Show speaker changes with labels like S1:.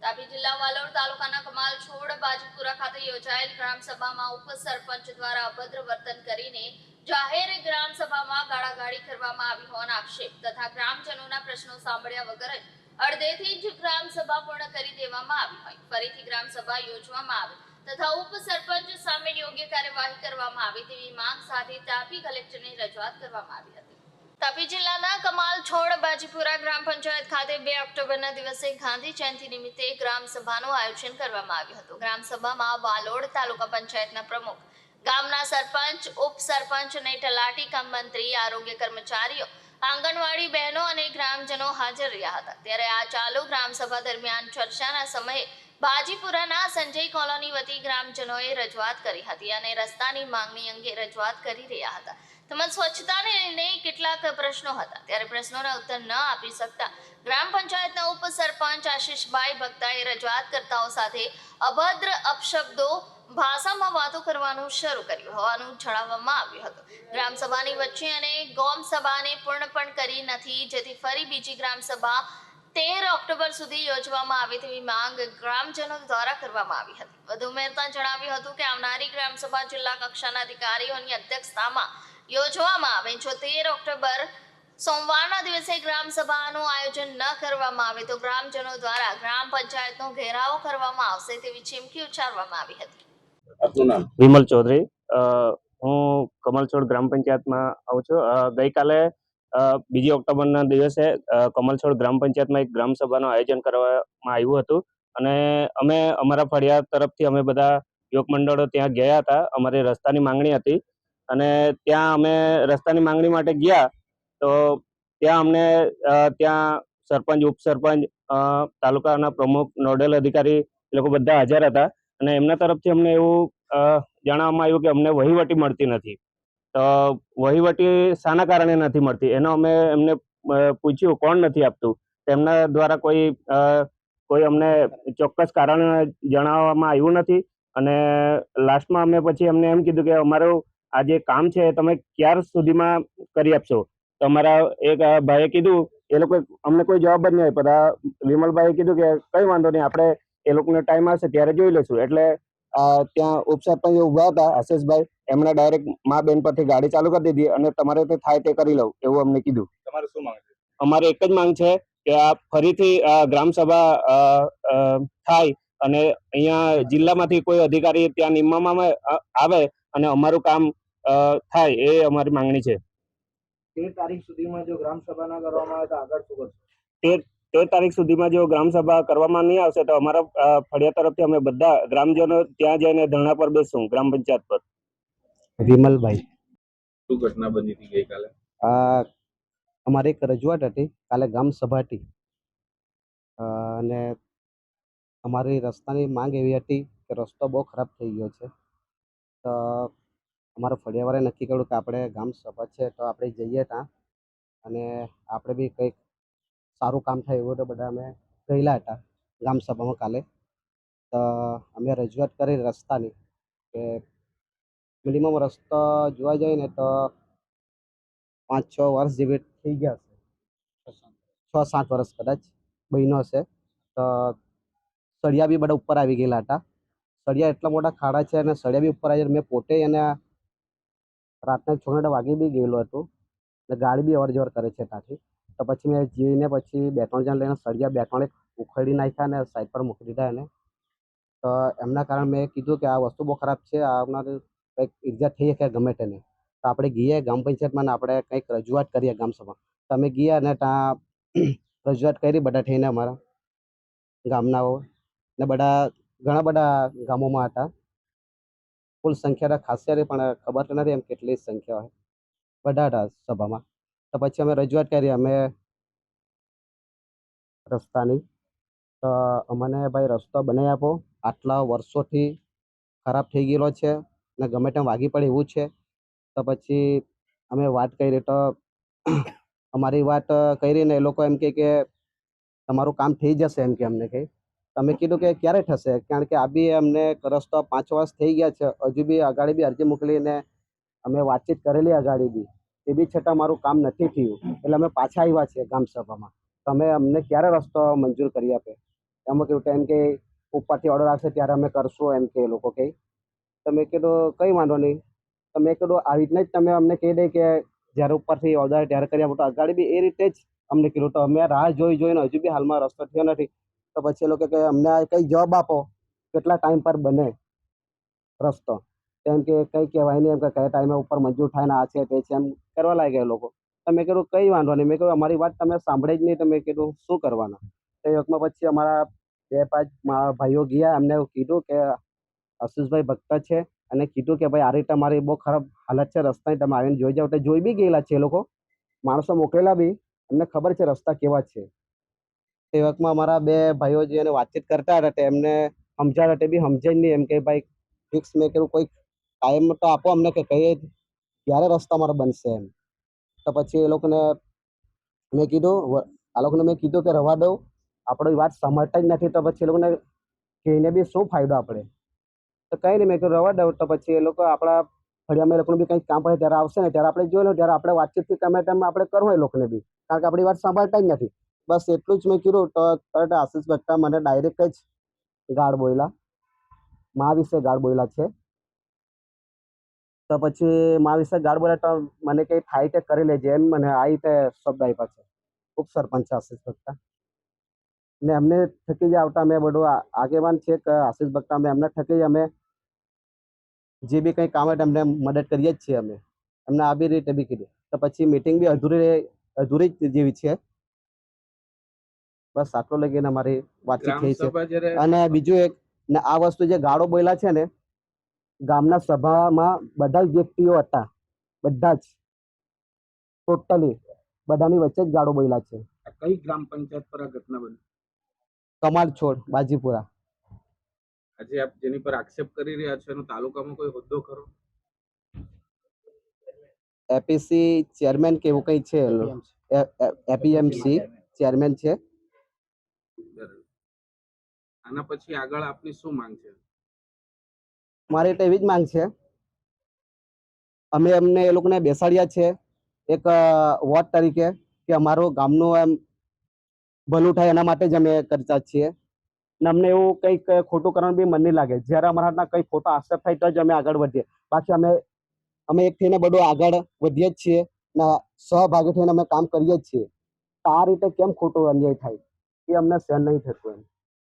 S1: તાપી જિલ્લા વાલોડ તાલુકાના કમાલ છોડ બાજીપુરા ખાતે યોજાયેલ ગ્રામસભામાં ઉપસરપંચ દ્વારા અભદ્ર વર્તન કરીને જાહેર ગ્રામસભામાં ગાળાગાળી કરવામાં આવી હોવાના આક્ષેપ તથા ગ્રામજનોના પ્રશ્નો સાંભળ્યા વગર જ અડધેથી જ ગ્રામસભા પૂર્ણ કરી દેવામાં આવી હોય ફરીથી ગ્રામસભા યોજવામાં આવે તથા ઉપસરપંચ સામે યોગ્ય કાર્યવાહી કરવામાં આવે તેવી માંગ સાથે તાપી કલેક્ટરને રજૂઆત કરવામાં આવી હતી। તાપી જિલ્લાના કમાલ છોડ બાજીપુરા ગ્રામ પંચાયત ખાતે 2 ઓક્ટોબરના દિવસે ગાંધી જયંતિ નિમિત્તે ગ્રામસભાનું આયોજન કરવામાં આવ્યું હતું। ગ્રામસભામાં વાલોડ તાલુકા પંચાયતના પ્રમુખ, ગામના સરપંચ, ઉપસરપંચ અને તલાટી કમ મંત્રી, આરોગ્ય કર્મચારીઓ, આંગણવાડી બહેનો અને ગ્રામજનો હાજર રહ્યા હતા। ત્યારે આ ચાલુ ગ્રામસભા દરમિયાન ચર્ચાના સમયે બાજીપુરાના સંજય કોલોની વતી ગ્રામજનોએ રજૂઆત કરી હતી અને રસ્તાની માંગણી અંગે રજૂઆત કરી રહ્યા હતા તેમજ સ્વચ્છતાને લઈને કેટલાક પ્રશ્નો હતા। ત્યારે પ્રશ્નોના ઉત્તર ન આપી શકતા ગ્રામ પંચાયતના ઉપસરપંચ આશીષભાઈ ભક્તાએ રજૂઆતકર્તાઓ સાથે અભદ્ર અપશબ્દો ભાષામાં વાતો કરવાનું શરૂ કર્યું હોવાનું જણાવવામાં આવ્યું હતું। ગ્રામસભાની વચ્ચે અને ગોમ સભાને પૂર્ણ પણ કરી નથી, જેથી ફરી બીજી ગ્રામસભા 13 ઓક્ટોબર સુધી યોજવામાં આવે તેવી માંગ ગ્રામજનો દ્વારા કરવામાં આવી હતી। વધુ ઉમેરતા જણાવ્યું હતું કે આવનારી ગ્રામસભા જિલ્લા કક્ષાના અધિકારીઓની અધ્યક્ષતામાં યોજવામાં આવે। જો 13 ઓક્ટોબર સોમવારના દિવસે ગ્રામસભાનું આયોજન ન કરવામાં આવે તો ગ્રામજનો દ્વારા ગ્રામ પંચાયતનો ઘેરાવો કરવામાં આવશે તેવી ચીમકી ઉચ્ચારવામાં આવી હતી।
S2: આપનું નામ?
S3: વિમલ ચૌધરી। હું કમલછોડ ગ્રામ પંચાયતમાં આવું છું। ગઈકાલે 2 ઓક્ટોબરના દિવસે કમલછોડ ગ્રામ પંચાયતમાં એક ગ્રામસભાનું આયોજન કરવામાં આવ્યું હતું અને અમે અમારા ફળિયા તરફથી અમે બધા યુવક મંડળો ત્યાં ગયા હતા। અમારી રસ્તાની માંગણી હતી અને ત્યાં અમે રસ્તાની માંગણી માટે ગયા તો ત્યાં અમને ત્યાં સરપંચ, ઉપસરપંચ, તાલુકાના પ્રમુખ, નોડલ અધિકારી એ લોકો બધા હાજર હતા અને એમના તરફથી અમને એવું જણાવવામાં આવ્યું કે અમને વહીવટી મળતી નથી। તો વહીવટી શાના કારણે નથી મળતી એનો અમે એમને પૂછ્યું કોણ નથી આપતું, તેમના દ્વારા કોઈ અમને ચોક્કસ કારણ જણાવવામાં આવ્યું નથી અને લાસ્ટમાં અમે પછી એમને એમ કીધું કે અમારું આ જે કામ છે તમે ક્યાર સુધીમાં કરી આપશો? તો અમારા એક ભાઈએ કીધું, એ લોકો અમને કોઈ જવાબ જ નહીં આપ્યો। વિમલભાઈએ કીધું કે કંઈ વાંધો નહીં, આપણે એ લોકોનો ટાઈમ આવશે ત્યારે જોઈ લઈશું। એટલે ત્યાં ઉપસરપંચ ઊભા હતા આશીષભાઈ, એમણે ડાયરેક્ટ મા બેન પરથી ગાડી ચાલુ કરી દીધી અને તમારે તે થાય તે કરી લઉં એવું અમને કીધું।
S2: તમારે શું માંગ છે?
S3: અમારી એક જ માંગ છે કે આ ફરીથી ગ્રામસભા થાય અને અહીંયા જિલ્લામાંથી કોઈ અધિકારી ત્યાં નિમવામાં આવે અને અમારું કામ થાય એ અમારી માંગણી છે।
S4: 13 તારીખ સુધીમાં જો ગ્રામસભા ના કરવામાં આવે તો આગળ શું કરશો?
S3: 13 તારીખ સુધીમાં જો ગ્રામસભા કરવામાં નહીં આવશે તો અમારા ફળિયા તરફથી અમે બધા ગ્રામજનો ત્યાં જઈને ધરણા પર બેસશું ગ્રામ પંચાયત પર।
S4: વિમલભાઈ,
S2: શું ઘટના બની હતી ગઈકાલે?
S4: અમારી એક રજૂઆત હતી કાલે ગ્રામ સભા હતી અને અમારી રસ્તાની માંગ એવી હતી કે રસ્તો બહુ ખરાબ થઈ ગયો છે। તો અમારા ફળિયાવાળાએ નક્કી કર્યું કે આપણે ગ્રામ સભા છે તો આપણે જઈએ ત્યાં અને આપણે બી કંઈક સારું કામ થાય એવું તો બધા અમે ગયેલા હતા ગ્રામ સભામાં કાલે। તો અમે રજૂઆત કરી રસ્તાની કે મિનિમમ રસ્તો જોવા જઈએ ને તો 5-6 વર્ષ જેવી થઈ ગયા હશે, 6-7 વર્ષ કદાચ બન્યો હશે। તો સળિયા બી બધા ઉપર આવી ગયેલા હતા। સળિયા એટલા મોટા ખાડા છે અને સળિયા બી ઉપર આવી, મેં પોતે એને રાતના 6 વાગે બી ગયેલો હતો એટલે ગાડી બી અવર જવર કરે છે ત્યાંથી। તો પછી મેં જઈને પછી 2-3 જણ લઈને સળિયા 2-3 ઉખેડી નાખ્યા અને સાઈડ પર મૂકી દીધા એને। તો એમના કારણે મેં કીધું કે આ વસ્તુ બહુ ખરાબ છે, આવનાર કંઈક ઇજ્જત થઈ શકે ગમે તેને। તો આપણે ગઈએ ગ્રામ પંચાયતમાં આપણે કંઈક રજૂઆત કરીએ ગ્રામસભા। તો અમે ગયા અને ત્યાં રજૂઆત કરી બધા થઈને અમારા ગામનાઓ ને બધા ઘણા બધા ગામોમાં હતા। કુલ સંખ્યા તો ખાસી હતી પણ ખબર તો નથી એમ કેટલી સંખ્યા હોય, બધા હતા સભામાં। તો પછી અમે રજૂઆત કરી અમે રસ્તાની, તો અમને ભાઈ રસ્તો બનાવી આપો, આટલા વર્ષોથી ખરાબ થઈ ગયેલો છે ને ગમે તેમ વાગી પડે એવું છે। તો પછી અમે વાત કરી તો અમારી વાત કરીને એ લોકો એમ કહે કે તમારું કામ થઈ જશે એમ કે અમને કહે। તમે કીધું કે ક્યારે થશે, કારણ કે આ બી અમને રસ્તો 5 વર્ષ થઈ ગયા છે, હજુ બી અગાડી બી અરજી મોકલીને અમે વાતચીત કરેલી અગાડી બી, એ બી છતાં અમારું કામ નથી થયું એટલે અમે પાછા આવ્યા છીએ ગ્રામસભામાં। તમે અમને ક્યારે રસ્તો મંજૂર કરી આપે એમાં કેવું એમ કે ઉપરથી ઓર્ડર આવશે ત્યારે અમે કરશું એમ કે એ લોકો કહે. તો મેં કીધું કંઈ વાંધો નહીં. તો મેં કીધું આવી રીતના જ તમે અમને કહી દે કે જ્યારે ઉપરથી ઓર્ડર આવે ત્યારે કરી આપો. તો આગળ બી એ રીતે જ અમને કીધું. તો અમે રાહ જોઈને હજુ બી હાલમાં રસ્તો થયો નથી. તો પછી એ લોકો કે અમને કંઈ જવાબ આપો કેટલા ટાઈમ પર બને રસ્તો. કેમ કે કંઈ કહેવાય નહીં એમ કે કયા ટાઈમે ઉપર મંજૂર થાય ને આ છે તે છે એમ કરવા લાગ્યા એ લોકો. તો મેં કીધું કંઈ વાંધો નહીં. મેં કીધું અમારી વાત તમે સાંભળે જ નહીં. તો મેં કીધું શું કરવાના. તો એ વખતમાં પછી અમારા 2-5 ભાઈઓ ગયા. એમને એવું કીધું કે આશીષભાઈ ભક્ત છે અને કીધું કે ભાઈ આ રીતે અમારી બહુ ખરાબ હાલત છે રસ્તાની, તમે આવીને જોઈ જાઓ. તો જોઈ બી ગયેલા છે એ લોકો, માણસો મોકલેલા બી, એમને ખબર છે રસ્તા કેવા છે. તે વખતમાં અમારા 2 ભાઈઓ જે એને વાતચીત કરતા હતા તે એમને સમજાવ્યા, તે બી સમજે જ નહીં. એમ કે ભાઈ ફિક્સ મેં કીધું કોઈ ટાઈમ તો આપો અમને કે કહીએ ક્યારે રસ્તા અમારો બનશે એમ. તો પછી એ લોકોને મેં કીધું આ લોકોને મેં કીધું કે રવા દઉં, આપણી વાત સાંભળતા જ નથી. તો પછી એ લોકોને કહીને બી શું ફાયદો આપણે. તો કંઈ નહીં મેં કીધું રવા દઉં. તો પછી એ લોકો આપણા ફળિયામાં એ લોકોનું બી કંઈક કામ પડે ત્યારે આવશે ને ત્યારે આપણે જોઈ લો, ત્યારે આપણે વાતચીતથી ગમે તેમ આપણે કરવું એ લોકોને બી, કારણ કે આપણી વાત સાંભળતા જ નથી. બસ એટલું જ મેં કીધું. તો તરત આશીષ ભક્તા મને ડાયરેક્ટ જ ગાળ બોલ્યા, મા વિશે ગાળ બોલ્યા છે. તો પછી મા વિશે ગાળ બોલ્યા તો મને કંઈ થાય તે કરી લેજે એમ મને આ રીતે શબ્દ આપ્યા છે ઉપસરપંચ આશીષ ભક્તા. ને અમને થકી જ આવતા અમે બધું આગેવાન છે કે આશીષ ભક્તા, અમે એમના થકી જ અમે જે બી કંઈ કામ હોય એમને મદદ કરીએ જ છીએ અમે. એમને આવી રીતે બી કીધું. તો પછી મીટિંગ બી અધૂરી જ જેવી છે. બસ આટલો લગીને અમારી વાતચીત
S2: ગ્રામ
S4: થઈ છે.
S2: સભા જ્યારે
S4: અને બીજું એક ને આ વસ્તુ જે ગાળો બોલ્યા છે ને, ગામના સભામાં બધા જ વ્યક્તિઓ હતા, બધા જ ટોટલી બધાની વચ્ચે જ ગાળો બોલ્યા છે.
S2: આ કઈ ગ્રામ પંચાયત પર આ ઘટના બની?
S4: કમાલ છોડ બાજીપુરા.
S2: આજે આપ જેની પર આક્ષેપ કરી રહ્યા છો એનો તાલુકામાં કોઈ હોદ્દો ખરો?
S4: એપીસી ચેરમેન કે એવું કંઈ છે, એપીએમસી ચેરમેન છે.
S2: બરાબર. આના પછી આગળ આપની શું માંગ છે?
S4: મારી તો એવી જ માંગ છે, અમે એમને એ લોકોને બેસાડ્યા છે એક વોર્ડ તરીકે કે અમારું ગામનું એમ ભલું થાય એના માટે જ અમે કરતા છીએ. ને અમને એવું કંઈક ખોટું કરવાનું બી મન નહીં લાગે. જ્યારે અમારા હાથના કંઈ ખોટો આક્ષેપ થાય તો જ અમે આગળ વધીએ. બાકી અમે એક થઈને બધું આગળ વધીએ જ છીએ ને સહભાગી થઈને અમે કામ કરીએ જ છીએ. તો આ રીતે કેમ ખોટો અન્યાય થાય એ અમને સહન નહીં થતું એમ.